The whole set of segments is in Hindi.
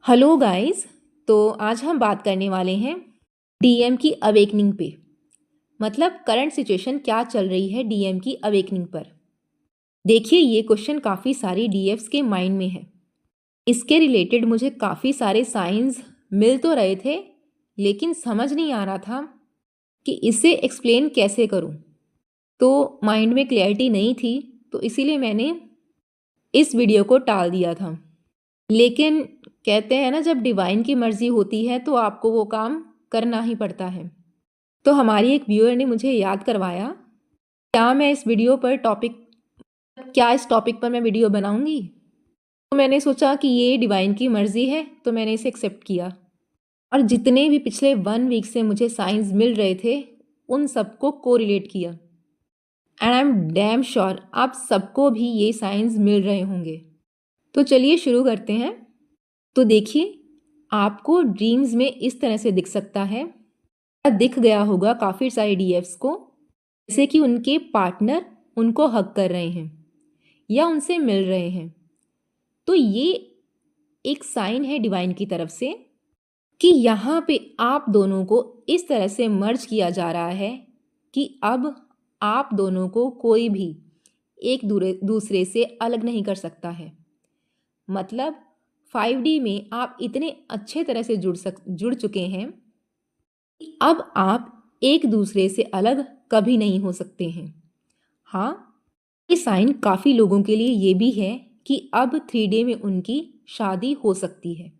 Hello guys. तो आज हम बात करने वाले हैं डीएम की अवेकनिंग पे। मतलब करंट सिचुएशन क्या चल रही है डीएम की अवेकनिंग पर। देखिए, ये क्वेश्चन काफ़ी सारी डीएफ्स के माइंड में है। इसके रिलेटेड मुझे काफ़ी सारे साइंस मिल तो रहे थे, लेकिन समझ नहीं आ रहा था कि इसे एक्सप्लेन कैसे करूं। तो माइंड में क्लैरिटी नहीं थी, तो इसीलिए मैंने इस वीडियो को टाल दिया था। लेकिन कहते हैं ना, जब डिवाइन की मर्जी होती है तो आपको वो काम करना ही पड़ता है। तो हमारी एक व्यूअर ने मुझे याद करवाया, क्या मैं इस वीडियो पर इस टॉपिक पर मैं वीडियो बनाऊंगी। तो मैंने सोचा कि ये डिवाइन की मर्जी है, तो मैंने इसे एक्सेप्ट किया। और जितने भी पिछले 1 वीक से मुझे साइंस मिल रहे थे, उन सबको कोरिलेट किया। And I am damn sure आप सबको भी ये साइंस मिल रहे होंगे। तो चलिए शुरू करते हैं। तो देखिए, आपको ड्रीम्स में इस तरह से दिख सकता है, दिख गया होगा काफ़ी सारे डीएफ्स को, जैसे कि उनके पार्टनर उनको हग कर रहे हैं या उनसे मिल रहे हैं। तो ये एक साइन है डिवाइन की तरफ से कि यहाँ पे आप दोनों को इस तरह से मर्ज किया जा रहा है कि अब आप दोनों को कोई भी एक दूसरे से अलग नहीं कर सकता है। मतलब 5D में आप इतने अच्छे तरह से जुड़ चुके हैं, अब आप एक दूसरे से अलग कभी नहीं हो सकते हैं। हाँ, ये साइन काफ़ी लोगों के लिए ये भी है कि अब 3D में उनकी शादी हो सकती है।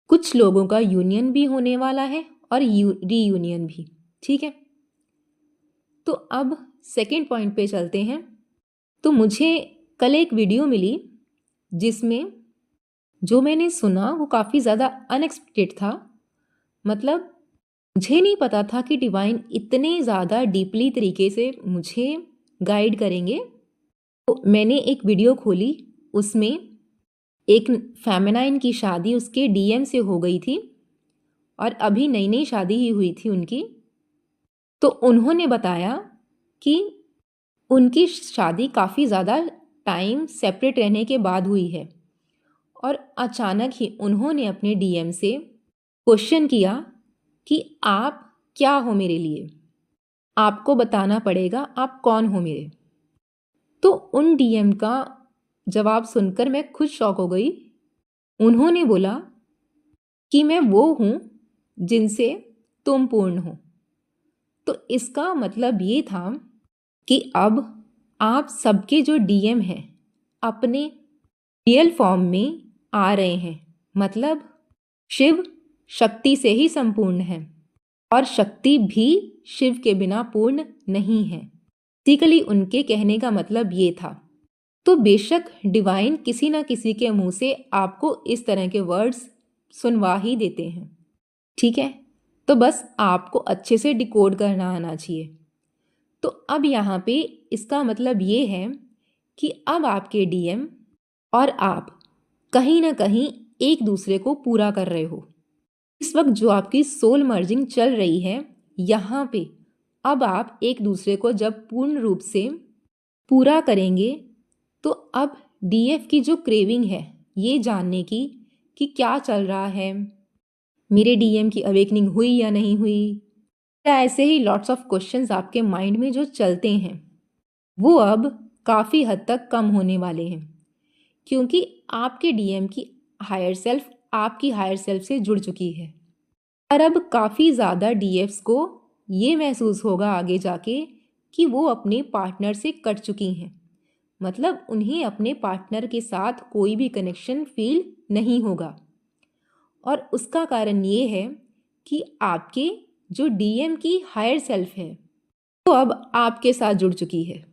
कुछ लोगों का यूनियन भी होने वाला है और रीयूनियन भी। ठीक है, तो अब सेकंड पॉइंट पे चलते हैं। तो मुझे कल एक वीडियो मिली जिसमें जो मैंने सुना वो काफ़ी ज़्यादा अनएक्सपेक्टेड था। मतलब मुझे नहीं पता था कि डिवाइन इतने ज़्यादा डीपली तरीके से मुझे गाइड करेंगे। तो मैंने एक वीडियो खोली, उसमें एक फेमिनाइन की शादी उसके डीएम से हो गई थी और अभी नई नई शादी ही हुई थी उनकी। तो उन्होंने बताया कि उनकी शादी काफ़ी ज़्यादा टाइम सेपरेट रहने के बाद हुई है और अचानक ही उन्होंने अपने डीएम से क्वेश्चन किया कि आप क्या हो मेरे लिए, आपको बताना पड़ेगा आप कौन हो मेरे। तो उन डीएम का जवाब सुनकर मैं खुद शॉक हो गई। उन्होंने बोला कि मैं वो हूँ जिनसे तुम पूर्ण हो। तो इसका मतलब ये था कि अब आप सबके जो डीएम हैं अपने रियल फॉर्म में आ रहे हैं। मतलब शिव शक्ति से ही संपूर्ण है और शक्ति भी शिव के बिना पूर्ण नहीं है। बेसिकली उनके कहने का मतलब ये था। तो बेशक डिवाइन किसी ना किसी के मुंह से आपको इस तरह के वर्ड्स सुनवा ही देते हैं। ठीक है, तो बस आपको अच्छे से डिकोड करना आना चाहिए। तो अब यहाँ पे इसका मतलब ये है कि अब आपके डीएम और आप कहीं ना कहीं एक दूसरे को पूरा कर रहे हो। इस वक्त जो आपकी सोल मर्जिंग चल रही है, यहाँ पे अब आप एक दूसरे को जब पूर्ण रूप से पूरा करेंगे, तो अब डीएफ की जो क्रेविंग है ये जानने की कि क्या चल रहा है, मेरे डीएम की अवेकनिंग हुई या नहीं हुई, या ऐसे ही लॉट्स ऑफ क्वेश्चंस आपके माइंड में जो चलते हैं, वो अब काफ़ी हद तक कम होने वाले हैं। क्योंकि आपके डीएम की हायर सेल्फ आपकी हायर सेल्फ से जुड़ चुकी है। और अब काफ़ी ज़्यादा डीएफ्स को ये महसूस होगा आगे जाके कि वो अपने पार्टनर से कट चुकी हैं। मतलब उन्हें अपने पार्टनर के साथ कोई भी कनेक्शन फील नहीं होगा। और उसका कारण ये है कि आपके जो डीएम की हायर सेल्फ है वो अब आपके साथ जुड़ चुकी है।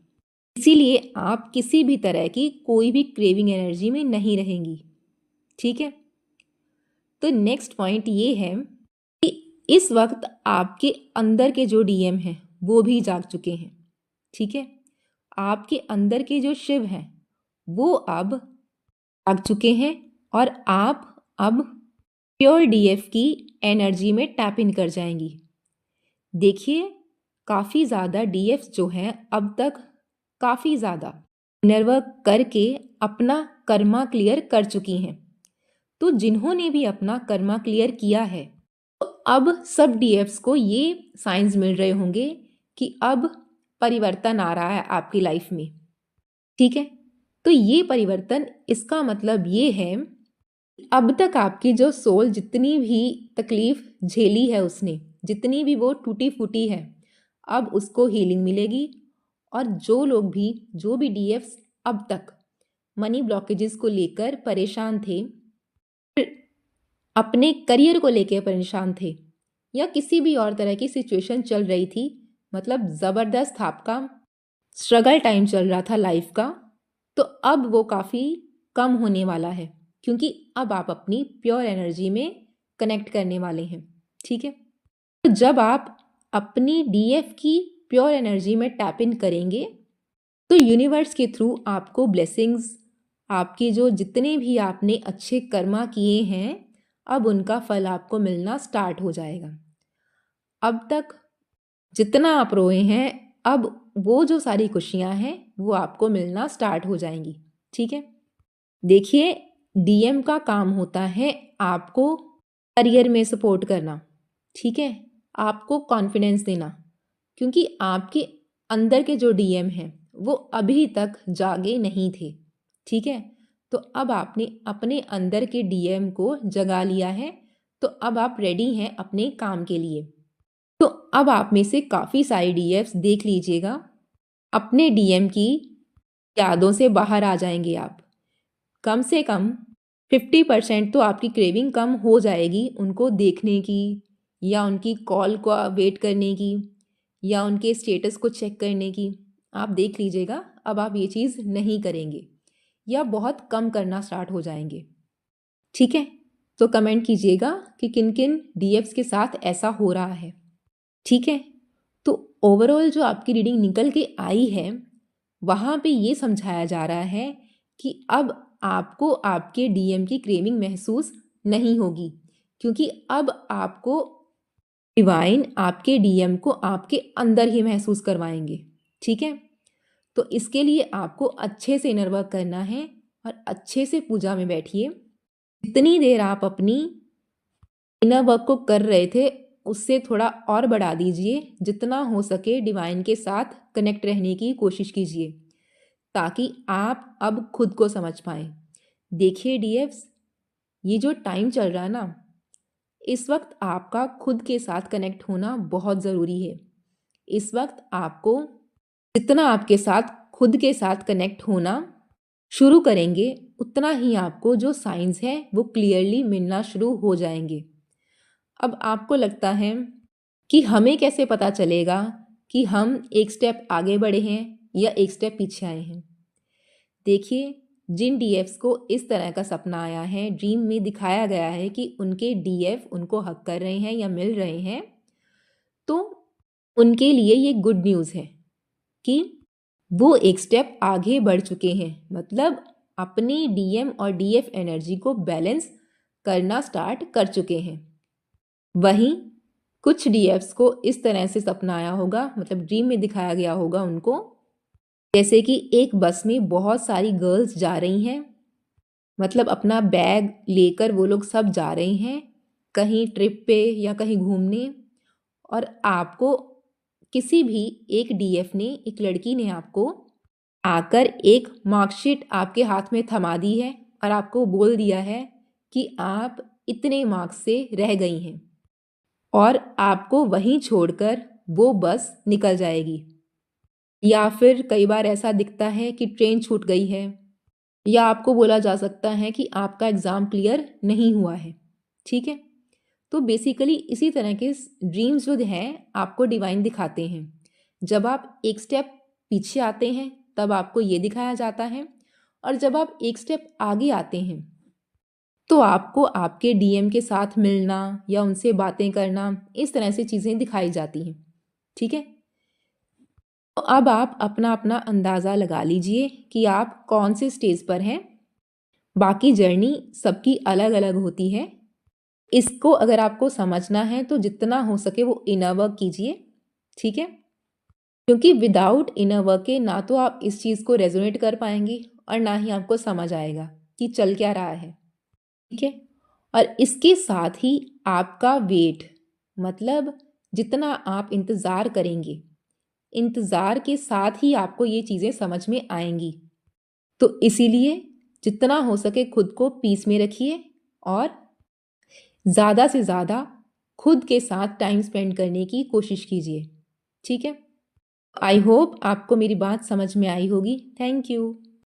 इसीलिए आप किसी भी तरह की कोई भी क्रेविंग एनर्जी में नहीं रहेंगी। ठीक है, तो नेक्स्ट पॉइंट ये है कि इस वक्त आपके अंदर के जो डीएम हैं वो भी जाग चुके हैं। ठीक है, आपके अंदर के जो शिव हैं वो अब जाग चुके हैं और आप अब प्योर डीएफ की एनर्जी में टैप इन कर जाएंगी। देखिए, काफ़ी ज़्यादा डीएफ जो हैं अब तक काफ़ी ज़्यादा इनर वर्क करके अपना कर्मा क्लियर कर चुकी हैं। तो जिन्होंने भी अपना कर्मा क्लियर किया है, तो अब सब डीएफ्स को ये साइंस मिल रहे होंगे कि अब परिवर्तन आ रहा है आपकी लाइफ में। ठीक है, तो ये परिवर्तन, इसका मतलब ये है अब तक आपकी जो सोल जितनी भी तकलीफ झेली है, उसने जितनी भी वो टूटी फूटी है, अब उसको हीलिंग मिलेगी। और जो भी डीएफ्स अब तक मनी ब्लॉकेजेस को लेकर परेशान थे, अपने करियर को लेकर परेशान थे, या किसी भी और तरह की सिचुएशन चल रही थी, मतलब ज़बरदस्त आपका स्ट्रगल टाइम चल रहा था लाइफ का, तो अब वो काफ़ी कम होने वाला है, क्योंकि अब आप अपनी प्योर एनर्जी में कनेक्ट करने वाले हैं। ठीक है, तो जब आप अपनी डीएफ की प्योर एनर्जी में टैप इन करेंगे, तो यूनिवर्स के थ्रू आपको ब्लेसिंग्स, आपके जो जितने भी आपने अच्छे कर्मा किए हैं, अब उनका फल आपको मिलना स्टार्ट हो जाएगा। अब तक जितना आप रोए हैं, अब वो जो सारी खुशियां हैं वो आपको मिलना स्टार्ट हो जाएंगी। ठीक है, देखिए, डीएम का काम होता है आपको करियर में सपोर्ट करना। ठीक है, आपको कॉन्फिडेंस देना, क्योंकि आपके अंदर के जो डीएम हैं वो अभी तक जागे नहीं थे। ठीक है, तो अब आपने अपने अंदर के डीएम को जगा लिया है, तो अब आप रेडी हैं अपने काम के लिए। तो अब आप में से काफ़ी सारे डीएफ्स देख लीजिएगा, अपने डीएम की यादों से बाहर आ जाएंगे आप। कम से कम 50% तो आपकी क्रेविंग कम हो जाएगी उनको देखने की, या उनकी कॉल को वेट करने की, या उनके स्टेटस को चेक करने की। आप देख लीजिएगा, अब आप ये चीज़ नहीं करेंगे, या बहुत कम करना स्टार्ट हो जाएंगे। ठीक है, तो कमेंट कीजिएगा कि किन किन डीएफ्स के साथ ऐसा हो रहा है। ठीक है, तो ओवरऑल जो आपकी रीडिंग निकल के आई है, वहाँ पे ये समझाया जा रहा है कि अब आपको आपके डीएम की क्रेविंग महसूस नहीं होगी, क्योंकि अब आपको डिवाइन आपके डीएम को आपके अंदर ही महसूस करवाएंगे। ठीक है, तो इसके लिए आपको अच्छे से इनर वर्क करना है और अच्छे से पूजा में बैठिए। जितनी देर आप अपनी इनर वर्क को कर रहे थे, उससे थोड़ा और बढ़ा दीजिए। जितना हो सके डिवाइन के साथ कनेक्ट रहने की कोशिश कीजिए, ताकि आप अब खुद को समझ पाएँ। देखिए डीएफ्स, ये जो टाइम चल रहा है ना, इस वक्त आपका खुद के साथ कनेक्ट होना बहुत ज़रूरी है। इस वक्त आपको जितना आपके साथ खुद के साथ कनेक्ट होना शुरू करेंगे, उतना ही आपको जो साइंस है वो क्लियरली मिलना शुरू हो जाएंगे। अब आपको लगता है कि हमें कैसे पता चलेगा कि हम एक स्टेप आगे बढ़े हैं या एक स्टेप पीछे आए हैं। देखिए, जिन डीएफ्स को इस तरह का सपना आया है, ड्रीम में दिखाया गया है कि उनके डीएफ उनको हक कर रहे हैं या मिल रहे हैं, तो उनके लिए ये गुड न्यूज़ है कि वो एक स्टेप आगे बढ़ चुके हैं, मतलब अपनी डीएम और डीएफ एनर्जी को बैलेंस करना स्टार्ट कर चुके हैं। वहीं कुछ डीएफ्स को इस तरह से सपना आया होगा, मतलब ड्रीम में दिखाया गया होगा उनको, जैसे कि एक बस में बहुत सारी गर्ल्स जा रही हैं, मतलब अपना बैग लेकर वो लोग सब जा रही हैं कहीं ट्रिप पे या कहीं घूमने, और आपको किसी भी एक डीएफ ने, एक लड़की ने आपको आकर एक मार्कशीट आपके हाथ में थमा दी है और आपको बोल दिया है कि आप इतने मार्क्स से रह गई हैं, और आपको वहीं छोड़कर वो बस निकल जाएगी। या फिर कई बार ऐसा दिखता है कि ट्रेन छूट गई है, या आपको बोला जा सकता है कि आपका एग्ज़ाम क्लियर नहीं हुआ है। ठीक है, तो बेसिकली इसी तरह के ड्रीम्स जो हैं आपको डिवाइन दिखाते हैं। जब आप एक स्टेप पीछे आते हैं तब आपको ये दिखाया जाता है, और जब आप एक स्टेप आगे आते हैं तो आपको आपके डीएम के साथ मिलना या उनसे बातें करना, इस तरह से चीज़ें दिखाई जाती हैं। ठीक है, तो अब आप अपना अपना अंदाज़ा लगा लीजिए कि आप कौन से स्टेज पर हैं। बाकी जर्नी सबकी अलग अलग होती है। इसको अगर आपको समझना है तो जितना हो सके वो इनर वर्क कीजिए। ठीक है, क्योंकि विदाउट इनर वर्क के ना तो आप इस चीज़ को रेजोनेट कर पाएंगे और ना ही आपको समझ आएगा कि चल क्या रहा है। ठीक है, और इसके साथ ही आपका वेट, मतलब जितना आप इंतज़ार करेंगे, इंतज़ार के साथ ही आपको ये चीज़ें समझ में आएंगी। तो इसीलिए जितना हो सके खुद को पीस में रखिए और ज़्यादा से ज़्यादा खुद के साथ टाइम स्पेंड करने की कोशिश कीजिए। ठीक है? आई होप आपको मेरी बात समझ में आई होगी। Thank you.